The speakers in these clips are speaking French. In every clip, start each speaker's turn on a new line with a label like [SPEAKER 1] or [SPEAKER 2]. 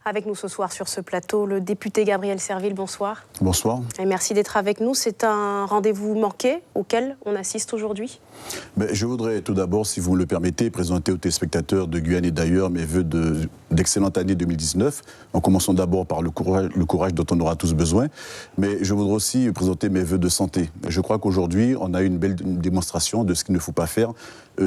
[SPEAKER 1] avec nous ce soir sur ce plateau. Le député Gabriel Serville, bonsoir.
[SPEAKER 2] Bonsoir.
[SPEAKER 1] Et merci d'être avec nous. C'est un rendez-vous manqué auquel on assiste aujourd'hui.
[SPEAKER 2] Je voudrais tout d'abord, si vous me le permettez, présenter aux téléspectateurs de Guyane et d'ailleurs mes vœux d'excellente année 2019, en commençant d'abord par le courage dont on aura tous besoin. Mais je voudrais aussi présenter mes vœux de santé. Je crois qu'aujourd'hui, on a une belle démonstration de ce qu'il ne faut pas faire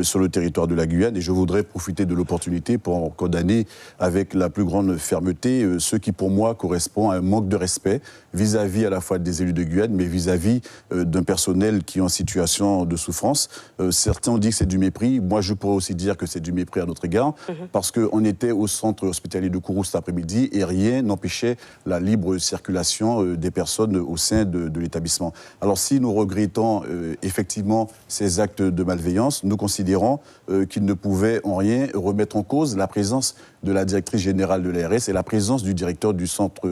[SPEAKER 2] sur le territoire de la Guyane. Et je voudrais profiter de l'opportunité pour condamner avec la plus grande fermeté ce qui, pour moi, correspond à un manque de respect vis-à-vis à la fois des élus de Guyane, mais vis-à-vis d'un personnel qui est en situation de souffrance. Certains ont dit que c'est du mépris. Moi, je pourrais aussi dire que c'est du mépris à notre égard, parce qu'on était au centre hospitalier de Kourou cet après-midi et rien n'empêchait la libre circulation des personnes au sein de l'établissement. Alors, si nous regrettons effectivement ces actes de malveillance, nous considérons qu'ils ne pouvaient en rien remettre en cause la présence de la directrice générale de l'ARS et la présence du directeur du centre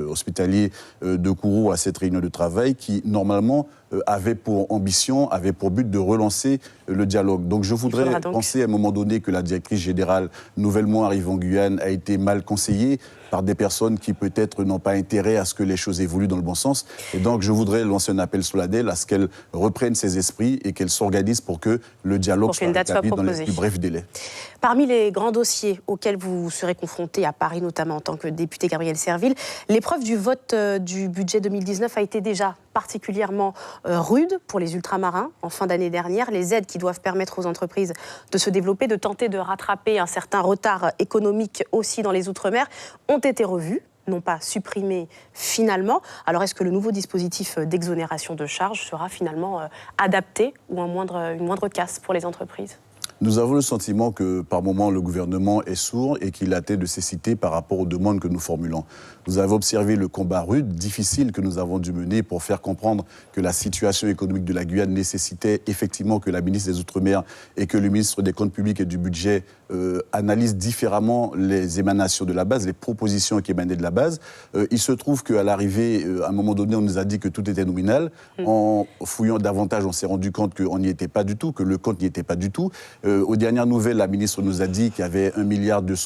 [SPEAKER 2] hospitalier de Kourou à cette réunion de travail qui, normalement, avait pour ambition, avait pour but de relancer le dialogue. Donc je voudrais penser à un moment donné que la directrice générale nouvellement arrivée en Guyane a été mal conseillée par des personnes qui peut-être n'ont pas intérêt à ce que les choses évoluent dans le bon sens. Et donc je voudrais lancer un appel solennel à ce qu'elle reprenne ses esprits et qu'elle s'organise pour que le dialogue soit rétabli dans les plus brefs délais.
[SPEAKER 1] Parmi les grands dossiers auxquels vous serez confronté à Paris, notamment en tant que député Gabriel Serville, l'épreuve du vote du budget 2019 a été déjà particulièrement rude pour les ultramarins en fin d'année dernière. Les aides qui doivent permettre aux entreprises de se développer, de tenter de rattraper un certain retard économique aussi dans les Outre-mer, ont été revues, non pas supprimées finalement. Alors est-ce que le nouveau dispositif d'exonération de charges sera finalement adapté ou une moindre casse pour les entreprises ?
[SPEAKER 2] Nous avons le sentiment que, par moments, le gouvernement est sourd et qu'il a tête de cécité par rapport aux demandes que nous formulons. Vous avez observé le combat rude, difficile que nous avons dû mener pour faire comprendre que la situation économique de la Guyane nécessitait effectivement que la ministre des Outre-mer et que le ministre des Comptes publics et du Budget analysent différemment les émanations de la base, les propositions qui émanaient de la base. Il se trouve qu'à l'arrivée, à un moment donné, on nous a dit que tout était nominal. En fouillant davantage, on s'est rendu compte qu'on n'y était pas du tout, que le compte n'y était pas du tout. Aux dernières nouvelles, la ministre nous a dit qu'il y avait 1,2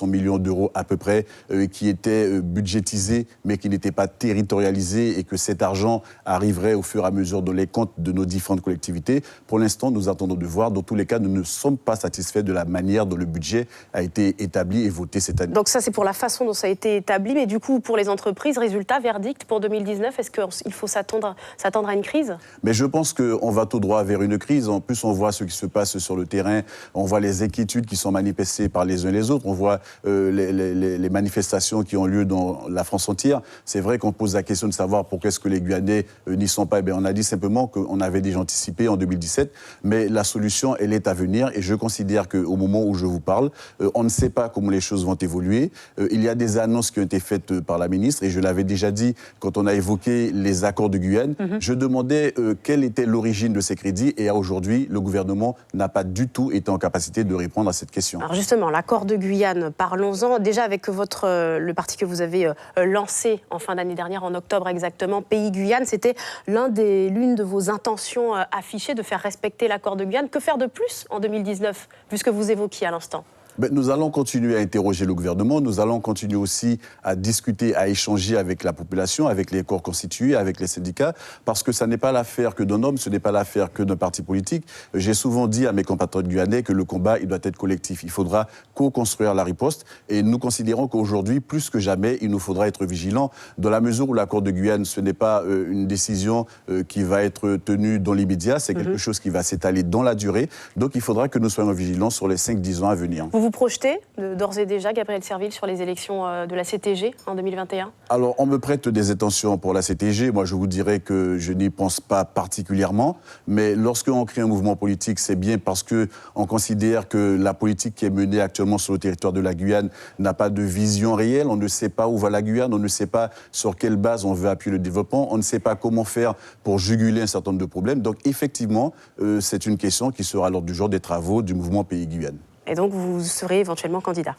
[SPEAKER 2] milliard d'euros à peu près qui étaient budgétisés, mais qui n'étaient pas territorialisés et que cet argent arriverait au fur et à mesure dans les comptes de nos différentes collectivités. Pour l'instant, nous attendons de voir. Dans tous les cas, nous ne sommes pas satisfaits de la manière dont le budget a été établi et voté cette année.
[SPEAKER 1] Donc ça, c'est pour la façon dont ça a été établi, mais du coup, pour les entreprises, résultat, verdict pour 2019, est-ce qu'il faut s'attendre à une crise ?
[SPEAKER 2] Mais je pense qu'on va tout droit vers une crise. En plus, on voit ce qui se passe sur le terrain. On voit les inquiétudes qui sont manifestées par les uns et les autres. On voit les manifestations qui ont lieu dans la France entière. C'est vrai qu'on pose la question de savoir pourquoi est-ce que les Guyanais n'y sont pas. On a dit simplement qu'on avait déjà anticipé en 2017, mais la solution, elle est à venir. Et je considère qu'au moment où je vous parle, on ne sait pas comment les choses vont évoluer. Il y a des annonces qui ont été faites par la ministre, et je l'avais déjà dit quand on a évoqué les accords de Guyane. Je demandais quelle était l'origine de ces crédits, et aujourd'hui, le gouvernement n'a pas du tout été en capacité de répondre à cette question. Alors
[SPEAKER 1] justement, l'accord de Guyane, parlons-en. Déjà avec le parti que vous avez lancé en fin d'année dernière, en octobre exactement, Pays Guyane, c'était l'une de vos intentions affichées de faire respecter l'accord de Guyane. Que faire de plus en 2019, vu ce que vous évoquiez à l'instant ?
[SPEAKER 2] Nous allons continuer à interroger le gouvernement, nous allons continuer aussi à discuter, à échanger avec la population, avec les corps constitués, avec les syndicats, parce que ça n'est pas l'affaire que d'un homme, ce n'est pas l'affaire que d'un parti politique. J'ai souvent dit à mes compatriotes guyanais que le combat, il doit être collectif. Il faudra co-construire la riposte, et nous considérons qu'aujourd'hui, plus que jamais, il nous faudra être vigilants, dans la mesure où l'accord de Guyane, ce n'est pas une décision qui va être tenue dans l'immédiat, c'est quelque chose qui va s'étaler dans la durée. Donc il faudra que nous soyons vigilants sur les 5-10 ans à venir.
[SPEAKER 1] Vous projetez d'ores et déjà, Gabriel Serville, sur les élections de la CTG en 2021 ?
[SPEAKER 2] Alors, on me prête des intentions pour la CTG. Moi, je vous dirais que je n'y pense pas particulièrement. Mais lorsqu'on crée un mouvement politique, c'est bien parce qu'on considère que la politique qui est menée actuellement sur le territoire de la Guyane n'a pas de vision réelle. On ne sait pas où va la Guyane. On ne sait pas sur quelle base on veut appuyer le développement. On ne sait pas comment faire pour juguler un certain nombre de problèmes. Donc, effectivement, c'est une question qui sera à l'ordre du jour des travaux du mouvement Pays Guyane.
[SPEAKER 1] Et donc, vous serez éventuellement candidat ?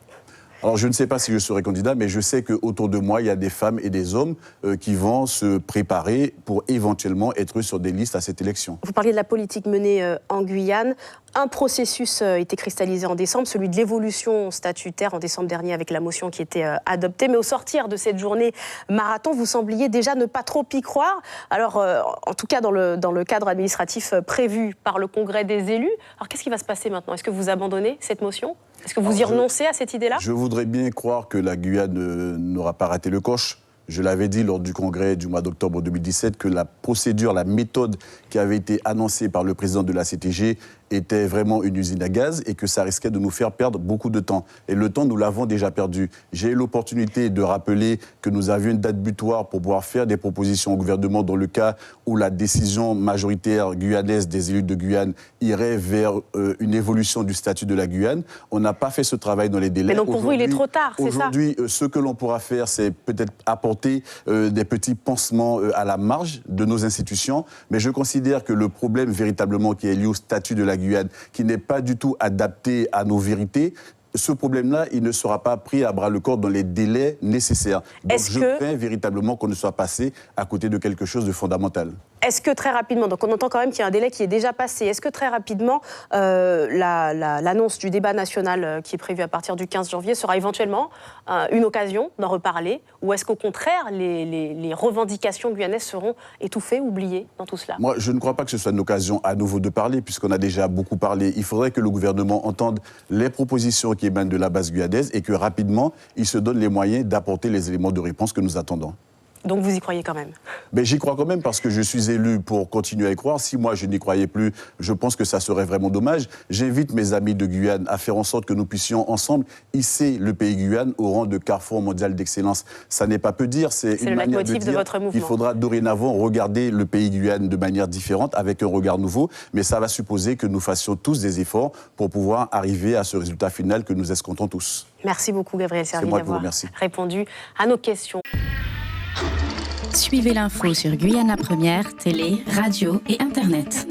[SPEAKER 2] Alors, je ne sais pas si je serai candidat, mais je sais qu'autour de moi, il y a des femmes et des hommes qui vont se préparer pour éventuellement être sur des listes à cette élection.
[SPEAKER 1] Vous parliez de la politique menée en Guyane. Un processus était cristallisé en décembre, celui de l'évolution statutaire en décembre dernier avec la motion qui était adoptée. Mais au sortir de cette journée marathon, vous sembliez déjà ne pas trop y croire. Alors, en tout cas, dans le cadre administratif prévu par le Congrès des élus. Alors, qu'est-ce qui va se passer maintenant? Est-ce que vous abandonnez cette motion? Est-ce que vous y renoncez à cette idée-là?
[SPEAKER 2] Je voudrais bien croire que la Guyane n'aura pas raté le coche. Je l'avais dit lors du congrès du mois d'octobre 2017 que la procédure, la méthode qui avait été annoncée par le président de la CTG était vraiment une usine à gaz et que ça risquait de nous faire perdre beaucoup de temps. Et le temps, nous l'avons déjà perdu. J'ai eu l'opportunité de rappeler que nous avions une date butoir pour pouvoir faire des propositions au gouvernement dans le cas où la décision majoritaire guyanaise des élus de Guyane irait vers une évolution du statut de la Guyane. On n'a pas fait ce travail dans les délais.
[SPEAKER 1] Mais donc pour vous, il est trop tard, c'est ça?
[SPEAKER 2] Aujourd'hui, ce que l'on pourra faire, c'est peut-être apporter des petits pansements à la marge de nos institutions. Mais je considère que le problème véritablement qui est lié au statut de la Guyane, qui n'est pas du tout adapté à nos vérités, ce problème-là, il ne sera pas pris à bras-le-corps dans les délais nécessaires. Donc je crains véritablement qu'on ne soit passé à côté de quelque chose de fondamental.
[SPEAKER 1] Est-ce que très rapidement, donc on entend quand même qu'il y a un délai qui est déjà passé, est-ce que très rapidement, l'annonce du débat national qui est prévu à partir du 15 janvier sera éventuellement une occasion d'en reparler? Ou est-ce qu'au contraire, les revendications guyanaises seront étouffées, oubliées dans tout cela?
[SPEAKER 2] Moi, je ne crois pas que ce soit une occasion à nouveau de parler, puisqu'on a déjà beaucoup parlé. Il faudrait que le gouvernement entende les propositions qui émanent de la base guyanaise et que rapidement, il se donne les moyens d'apporter les éléments de réponse que nous attendons.
[SPEAKER 1] Donc vous y croyez quand même?
[SPEAKER 2] J'y crois quand même parce que je suis élu pour continuer à y croire. Si moi je n'y croyais plus, je pense que ça serait vraiment dommage. J'invite mes amis de Guyane à faire en sorte que nous puissions ensemble hisser le pays Guyane au rang de carrefour mondial d'excellence. Ça n'est pas peu dire, c'est une manière de dire qu'il faudra dorénavant regarder le pays Guyane de manière différente, avec un regard nouveau. Mais ça va supposer que nous fassions tous des efforts pour pouvoir arriver à ce résultat final que nous escomptons tous.
[SPEAKER 1] Merci beaucoup Gabriel Serville d'avoir répondu à nos questions.
[SPEAKER 3] Suivez l'info sur Guyana Première, télé, radio et Internet.